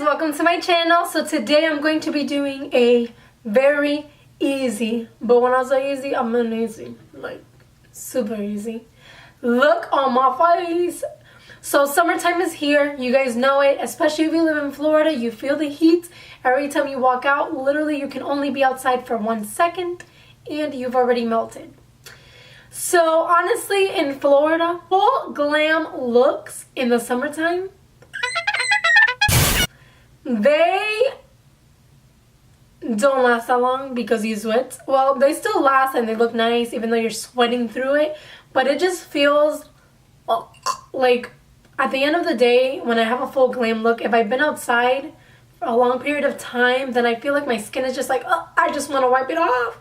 welcome to my channel. So today I'm going to be doing a very easy, but when I say easy, I mean easy, like super easy look on my face. So summertime is here, you guys know it, especially if you live in Florida. You feel the heat every time you walk out. Literally, you can only be outside for 1 second and you've already melted. So honestly, in Florida, full glam looks in the summertime, they don't last that long because you sweat. Well, they still last and they look nice even though you're sweating through it, but it just feels like at the end of the day, when I have a full glam look, if I've been outside for a long period of time, then I feel like my skin is just like, oh, I just want to wipe it off.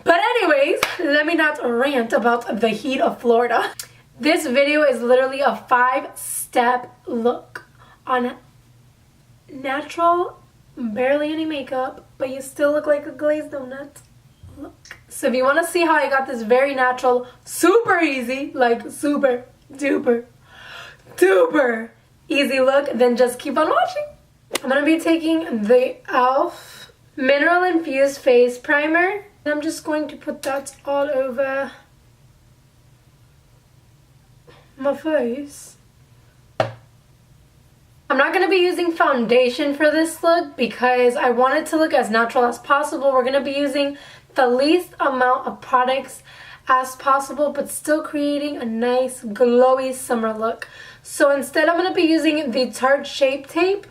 But anyways, let me not rant about the heat of Florida. This video is literally a 5-step look on natural, barely any makeup, but you still look like a glazed donut look. So if you want to see how I got this very natural, super easy, like super duper easy look, then just keep on watching. I'm going to be taking the e.l.f. Mineral Infused Face Primer. I'm just going to put that all over my face. I'm not going to be using foundation for this look because I want it to look as natural as possible. We're going to be using the least amount of products as possible, but still creating a nice glowy summer look. So instead, I'm going to be using the Tarte Shape Tape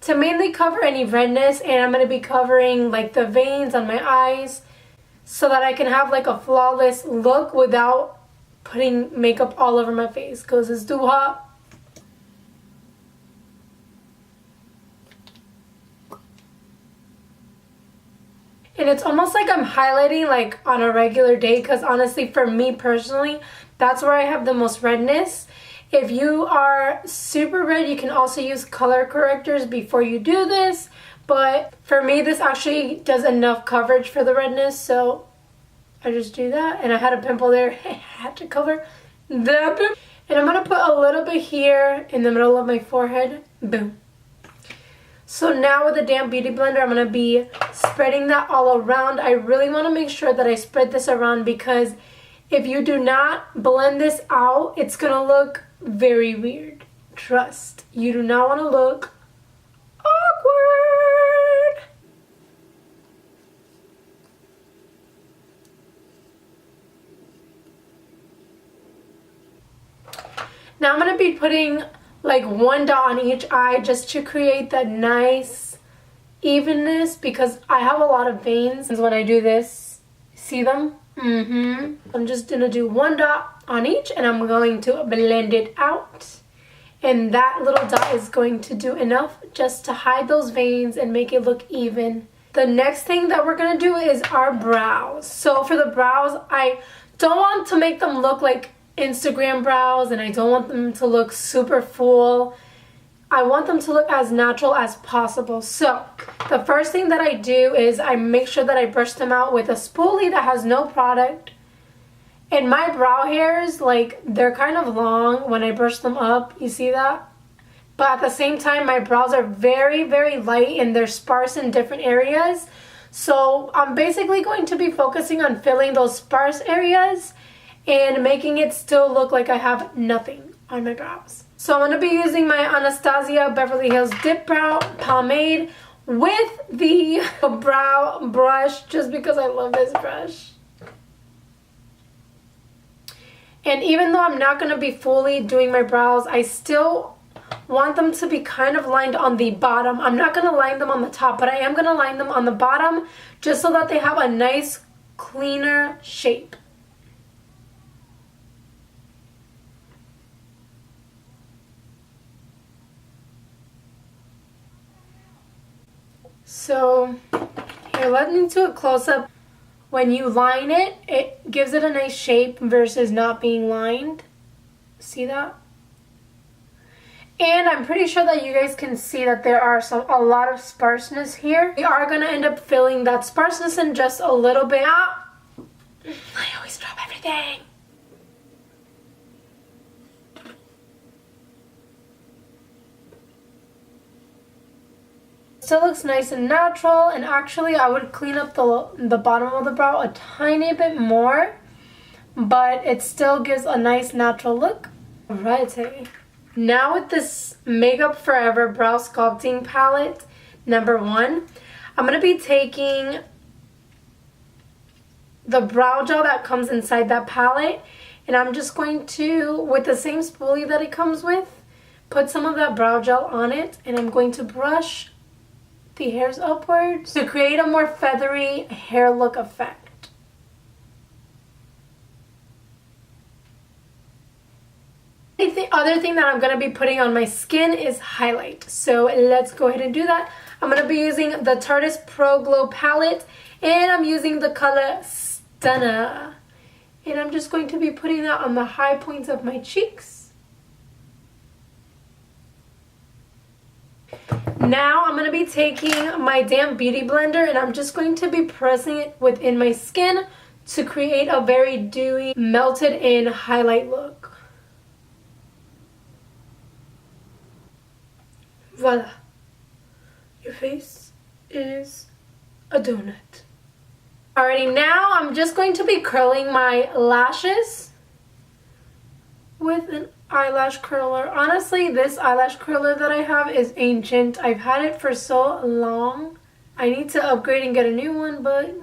to mainly cover any redness, and I'm going to be covering like the veins on my eyes so that I can have like a flawless look without putting makeup all over my face because it's too hot. And it's almost like I'm highlighting like on a regular day because honestly, for me personally, that's where I have the most redness. If you are super red, you can also use color correctors before you do this. But for me, this actually does enough coverage for the redness. So I just do that. And I had a pimple there. I had to cover that pimple. And I'm going to put a little bit here in the middle of my forehead. Boom. So now with a damp beauty blender, I'm going to be spreading that all around. I really want to make sure that I spread this around because if you do not blend this out, it's going to look very weird. Trust. You do not want to look awkward. Now I'm going to be putting like 1 dot on each eye just to create that nice evenness because I have a lot of veins when I do this. See them? I'm just going to do 1 dot on each and I'm going to blend it out. And that little dot is going to do enough just to hide those veins and make it look even. The next thing that we're going to do is our brows. So for the brows, I don't want to make them look like Instagram brows and I don't want them to look super full. I want them to look as natural as possible. So the first thing that I do is I make sure that I brush them out with a spoolie that has no product. And my brow hairs, like, they're kind of long when I brush them up. You see that? But at the same time, my brows are very light and they're sparse in different areas. So I'm basically going to be focusing on filling those sparse areas and making it still look like I have nothing on my brows. So I'm going to be using my Anastasia Beverly Hills Dipbrow Pomade with the brow brush just because I love this brush. And even though I'm not going to be fully doing my brows, I still want them to be kind of lined on the bottom. I'm not going to line them on the top, but I am going to line them on the bottom just so that they have a nice, cleaner shape. So here, let me do a close-up. When you line it, it gives it a nice shape versus not being lined. See that? And I'm pretty sure that you guys can see that there are a lot of sparseness here. We are going to end up filling that sparseness in just a little bit. I always drop everything. Still looks nice and natural, and actually I would clean up the bottom of the brow a tiny bit more, but it still gives a nice natural look. Alrighty. Now with this Makeup Forever Brow Sculpting Palette, number 1, I'm going to be taking the brow gel that comes inside that palette, and I'm just going to, with the same spoolie that it comes with, put some of that brow gel on it, and I'm going to brush the hairs upwards to create a more feathery hair look effect. The other thing that I'm going to be putting on my skin is highlight. So let's go ahead and do that. I'm going to be using the Tartiest Pro Glow palette, and I'm using the color Stunner. And I'm just going to be putting that on the high points of my cheeks. Now I'm going to be taking my damp beauty blender, and I'm just going to be pressing it within my skin to create a very dewy, melted in highlight look. Voila. Your face is a donut. Alrighty, now I'm just going to be curling my lashes with an eyelash curler. Honestly, this eyelash curler that I have is ancient. I've had it for so long. I need to upgrade and get a new one, but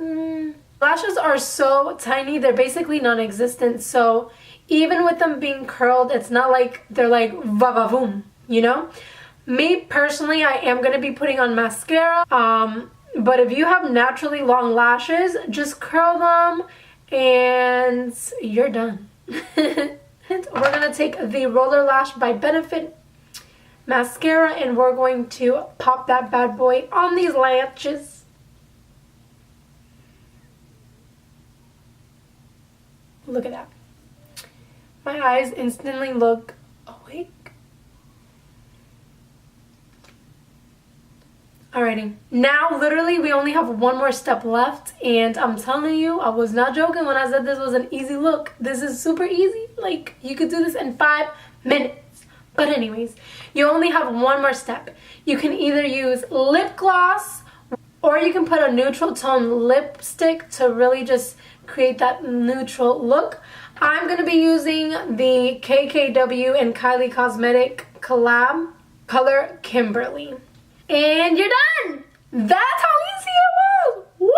lashes are so tiny. They're basically non-existent. So even with them being curled, it's not like they're like va-va-voom, you know? Me personally, I am going to be putting on mascara. But if you have naturally long lashes, just curl them and you're done. We're going to take the Roller Lash by Benefit mascara, and we're going to pop that bad boy on these lashes. Look at that. My eyes instantly look awake. Alrighty, now literally we only have one more step left, and I'm telling you, I was not joking when I said this was an easy look. This is super easy. Like, you could do this in 5 minutes. But anyways, you only have one more step. You can either use lip gloss, or you can put a neutral tone lipstick to really just create that neutral look. I'm going to be using the KKW and Kylie Cosmetic collab color Kimberly. And you're done! That's how easy it was! Woo!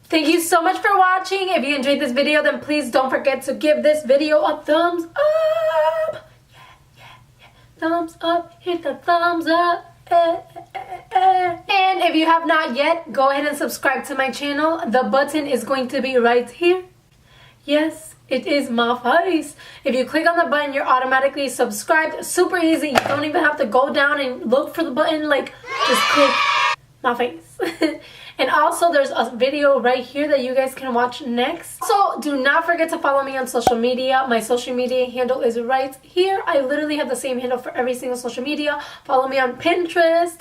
Thank you so much for watching. If you enjoyed this video, then please don't forget to give this video a thumbs up. Yeah. Thumbs up. Hit the thumbs up. And if you have not yet, go ahead and subscribe to my channel. The button is going to be right here. Yes, it is my face. If you click on the button, you're automatically subscribed. Super easy. You don't even have to go down and look for the button. Like, just click my face. And also, there's a video right here that you guys can watch next. So, do not forget to follow me on social media. My social media handle is right here. I literally have the same handle for every single social media. Follow me on Pinterest.